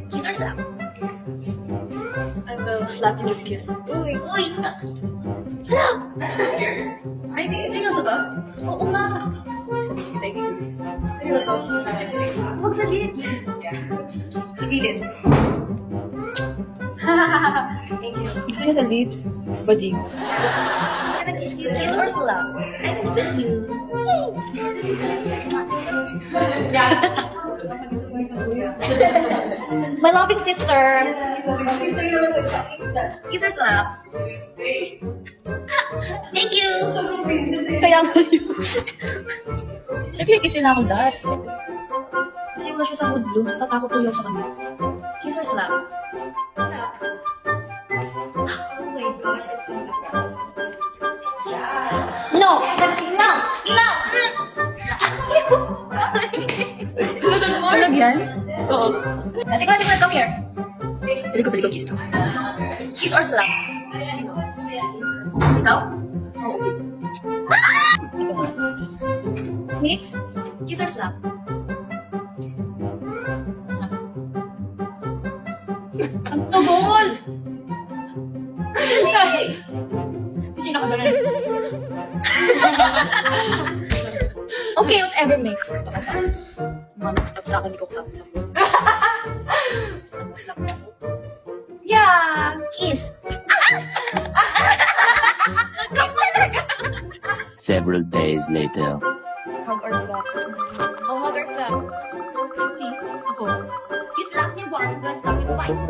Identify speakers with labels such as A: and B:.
A: Kiss or slap? I will slap you with kiss. Uy! Uy! Ay, seryoso ba? Oo nga. Seryoso? Huwag sa lip. Sibilin. Thank you.
B: Gusto niya sa lips? Bading.
A: Kiss or slap? I will kiss you. My loving sister. Kiss or slap? Thank you.
B: Kaya nga yun. Siyempre, kiss nila ako lahat.
A: Kasi wala siya sa mood blue. Tatakot tuloy ako sa kanya. Kiss or slap? Slap. Oh my gosh, I see the best. No! No! No!
B: Alam yan?
A: Oo. Ate ko, come here. Pili ko kiss to. Kiss or slap? Sino? Ikaw? Oo. Ikaw mga slap. Mix? Kiss or slap? Ang tugol! Sino ka ganun? Okay, whatever mix. Mga stop sa akin, hindi ko kasama sa mo. Ano, slap mo ako? Yeah! Kiss!
C: Several days later.
A: Hug or slap? Oh, hug or slap? See? Ako. You slap me once, you slap me twice.